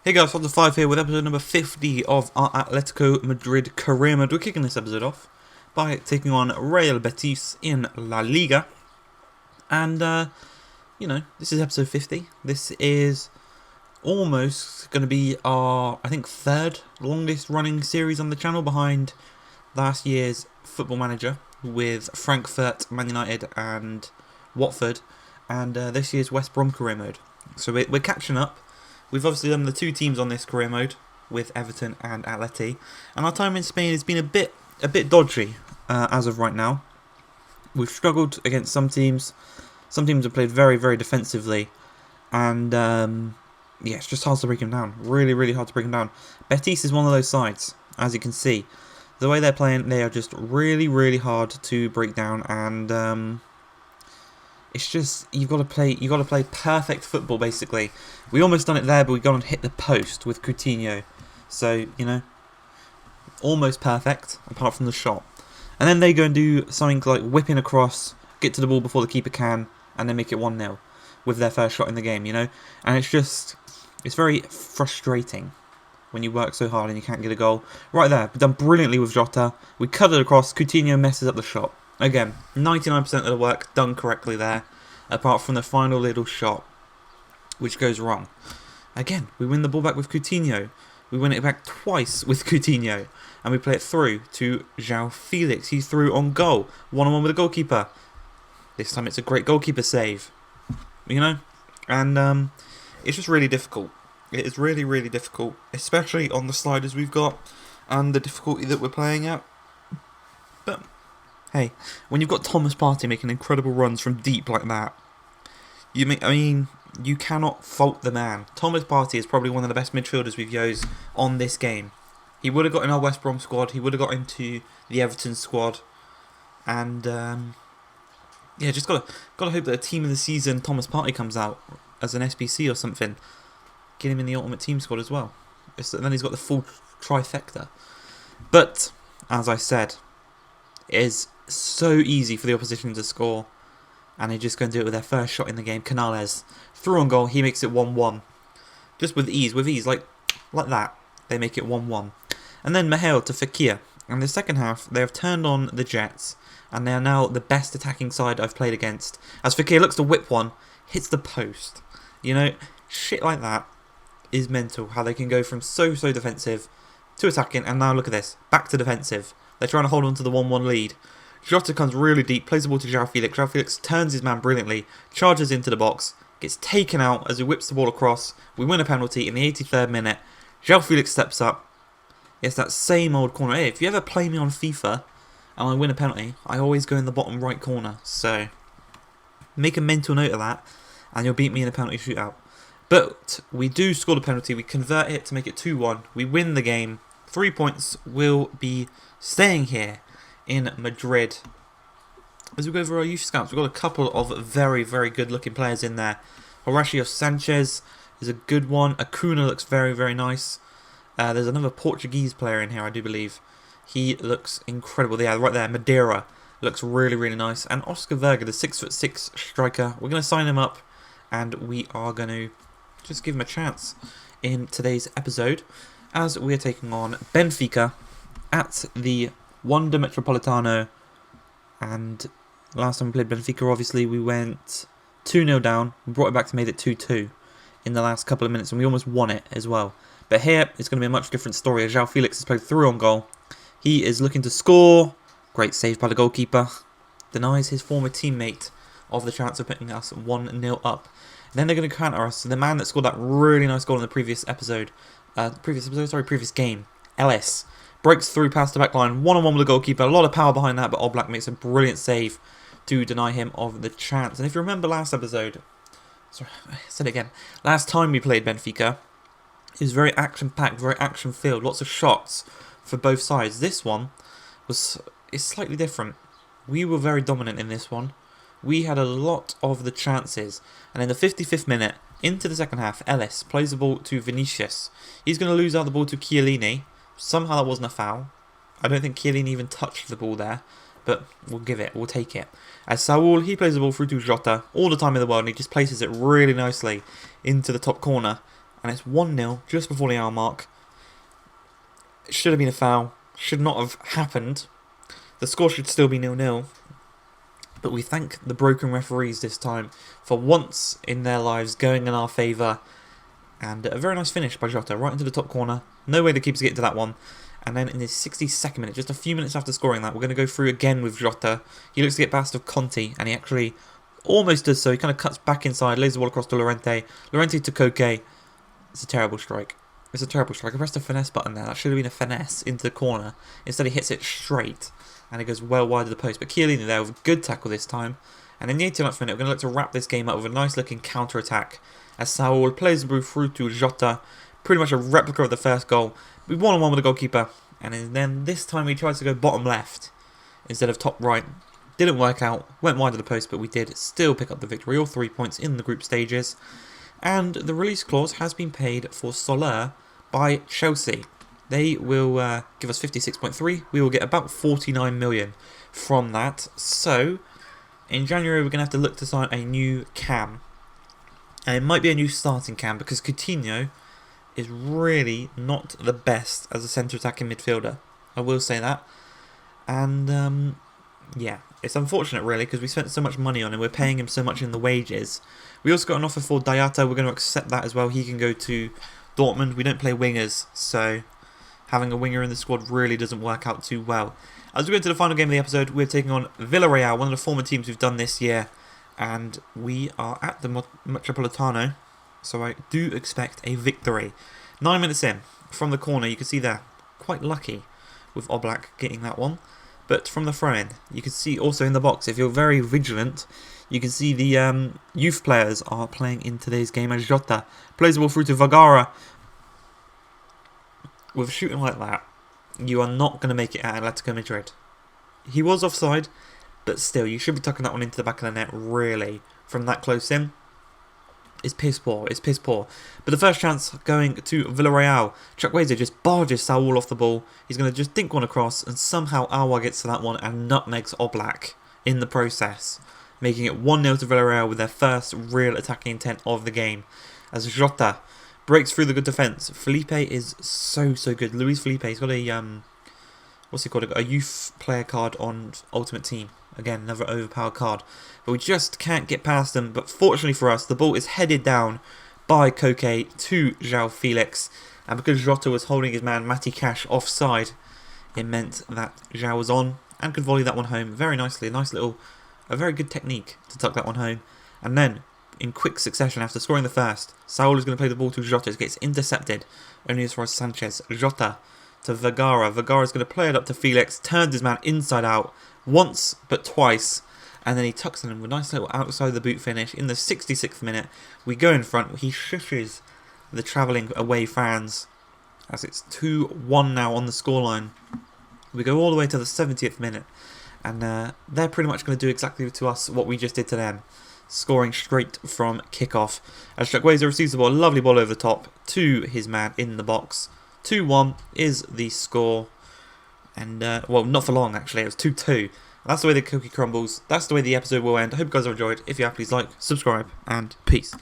Hey guys, Fox 5 here with episode number 50 of our Atletico Madrid career mode. We're kicking this episode off by taking on Real Betis in La Liga. And, this is episode 50. This is almost going to be our, I think, third longest running series on the channel behind last year's Football Manager with Frankfurt, Man United and Watford. And this year's West Brom career mode. So we're catching up. We've obviously done the two teams on this career mode with Everton and Atleti, and our time in Spain has been a bit dodgy as of right now. We've struggled against some teams. Some teams have played very, very defensively, and it's just hard to break them down. Really, really hard to break them down. Betis is one of those sides, as you can see. The way they're playing, they are just really, really hard to break down, and it's just you've got to play perfect football basically. We almost done it there, but we got and hit the post with Coutinho. So, almost perfect, apart from the shot. And then they go and do something like whipping across, get to the ball before the keeper can, and then make it 1-0 with their first shot in the game, And it's very frustrating when you work so hard and you can't get a goal. Right there, done brilliantly with Jota. We cut it across, Coutinho messes up the shot. Again, 99% of the work done correctly there, apart from the final little shot, which goes wrong. Again, we win the ball back with Coutinho. We win it back twice with Coutinho. And we play it through to João Felix. He's through on goal. 1-on-1 with the goalkeeper. This time it's a great goalkeeper save. And it's just really difficult. It is really, really difficult, especially on the sliders we've got and the difficulty that we're playing at. But hey, when you've got Thomas Partey making incredible runs from deep like that, you cannot fault the man. Thomas Partey is probably one of the best midfielders we've used on this game. He would have got in our West Brom squad. He would have got into the Everton squad. And just gotta hope that a team of the season Thomas Partey comes out as an SBC or something. Get him in the ultimate team squad as well. Then he's got the full trifecta. But as I said, it is so easy for the opposition to score. And they're just going to do it with their first shot in the game. Canales through on goal. He makes it 1-1. Just with ease, like that. They make it 1-1. And then Mahel to Fekir. And the second half, they have turned on the Jets. And they are now the best attacking side I've played against. As Fekir looks to whip one, hits the post. Shit like that is mental. How they can go from so defensive to attacking. And now look at this. Back to defensive. They're trying to hold on to the 1-1 lead. Jota comes really deep, plays the ball to João Felix. João Felix turns his man brilliantly, charges into the box, gets taken out as he whips the ball across. We win a penalty in the 83rd minute. João Felix steps up. It's that same old corner. Hey, if you ever play me on FIFA and I win a penalty, I always go in the bottom right corner. So make a mental note of that and you'll beat me in a penalty shootout. But we do score the penalty. We convert it to make it 2-1. We win the game. 3 points will be staying here in Madrid. As we go over our youth scouts, we've got a couple of very, very good looking players in there. Horacio Sanchez is a good one. Acuna looks very, very nice. There's another Portuguese player in here, I do believe. He looks incredible. Yeah, right there, Madeira looks really, really nice. And Oscar Verga, the 6'6" striker, we're going to sign him up and we are going to just give him a chance in today's episode as we are taking on Benfica at the Wanda Metropolitano. And last time we played Benfica, obviously we went 2-0 down. We brought it back to made it 2-2 in the last couple of minutes, and we almost won it as well. But here it's going to be a much different story. As João Felix has played through on goal, he is looking to score. Great save by the goalkeeper. Denies his former teammate of the chance of putting us 1-0 up. And then they're going to counter us. So the man that scored that really nice goal in the previous game, Ellis, breaks through past the back line, 1-on-1 with the goalkeeper. A lot of power behind that, but Oblak makes a brilliant save to deny him of the chance. And if you remember last episode, sorry, I said it again, last time we played Benfica, it was very action-packed, very action-filled, lots of shots for both sides. This one is slightly different. We were very dominant in this one. We had a lot of the chances. And in the 55th minute, into the second half, Ellis plays the ball to Vinicius. He's going to lose out the ball to Chiellini. Somehow that wasn't a foul. I don't think Chiellini even touched the ball there. But we'll give it. We'll take it. As Saul, he plays the ball through to Jota all the time in the world. And he just places it really nicely into the top corner. And it's 1-0 just before the hour mark. It should have been a foul. Should not have happened. The score should still be 0-0. But we thank the broken referees this time for once in their lives going in our favour. And a very nice finish by Jota, right into the top corner. No way the keeper's getting to that one. And then in the 62nd minute, just a few minutes after scoring that, we're going to go through again with Jota. He looks to get past of Conte, and he actually almost does so. He kind of cuts back inside, lays the ball across to Llorente. Llorente to Koke. It's a terrible strike. It's a terrible strike. I pressed the finesse button there. That should have been a finesse into the corner. Instead he hits it straight, and it goes well wide of the post. But Chiellini there with a good tackle this time. And in the 89th minute, we're going to look to wrap this game up with a nice looking counter-attack. As Saul plays the ball through to Jota. Pretty much a replica of the first goal. We 1-on-1 with the goalkeeper. And then this time he tries to go bottom left instead of top right. Didn't work out. Went wide of the post, but we did still pick up the victory. All 3 points in the group stages. And the release clause has been paid for Soler by Chelsea. They will give us 56.3. We will get about 49 million from that. So, in January we're going to have to look to sign a new cam. And it might be a new starting cam because Coutinho is really not the best as a centre attacking midfielder. I will say that. And, yeah, it's unfortunate really because we spent so much money on him. We're paying him so much in the wages. We also got an offer for Dayata. We're going to accept that as well. He can go to Dortmund. We don't play wingers, so having a winger in the squad really doesn't work out too well. As we go into the final game of the episode, we're taking on Villarreal, one of the former teams we've done this year. And we are at the Metropolitano, so I do expect a victory. 9 minutes in, from the corner, you can see there, quite lucky with Oblak getting that one. But from the throw-in, you can see also in the box, if you're very vigilant, you can see the youth players are playing in today's game as Jota plays the ball through to Vergara. With shooting like that, you are not going to make it at Atletico Madrid. He was offside, but still, you should be tucking that one into the back of the net, really, from that close in. It's piss poor, it's piss poor. But the first chance going to Villarreal. Chukwueze just barges Saul off the ball. He's going to just dink one across, and somehow Awa gets to that one and nutmegs Oblak in the process, making it 1-0 to Villarreal with their first real attacking intent of the game. As Jota breaks through the good defence. Felipe is so good. Luis Felipe, he's got a, what's he called? A youth player card on Ultimate Team. Again, another overpowered card. But we just can't get past them. But fortunately for us, the ball is headed down by Koke to João Felix. And because Jota was holding his man Matty Cash offside, it meant that João was on and could volley that one home very nicely. A very good technique to tuck that one home. And then, in quick succession, after scoring the first, Saul is going to play the ball to Jota. It gets intercepted only as far as Sanchez. Jota to Vergara. Vergara is going to play it up to Felix. Turns his man inside out once, but twice. And then he tucks in with a nice little outside the boot finish. In the 66th minute, we go in front. He shushes the travelling away fans as it's 2-1 now on the scoreline. We go all the way to the 70th minute. And they're pretty much going to do exactly to us what we just did to them. Scoring straight from kickoff. As Chukwueze receives the ball, a lovely ball over the top to his man in the box. 2-1 is the score. And, well, not for long actually, it was 2-2. That's the way the cookie crumbles. That's the way the episode will end. I hope you guys have enjoyed. If you have, please like, subscribe, and peace.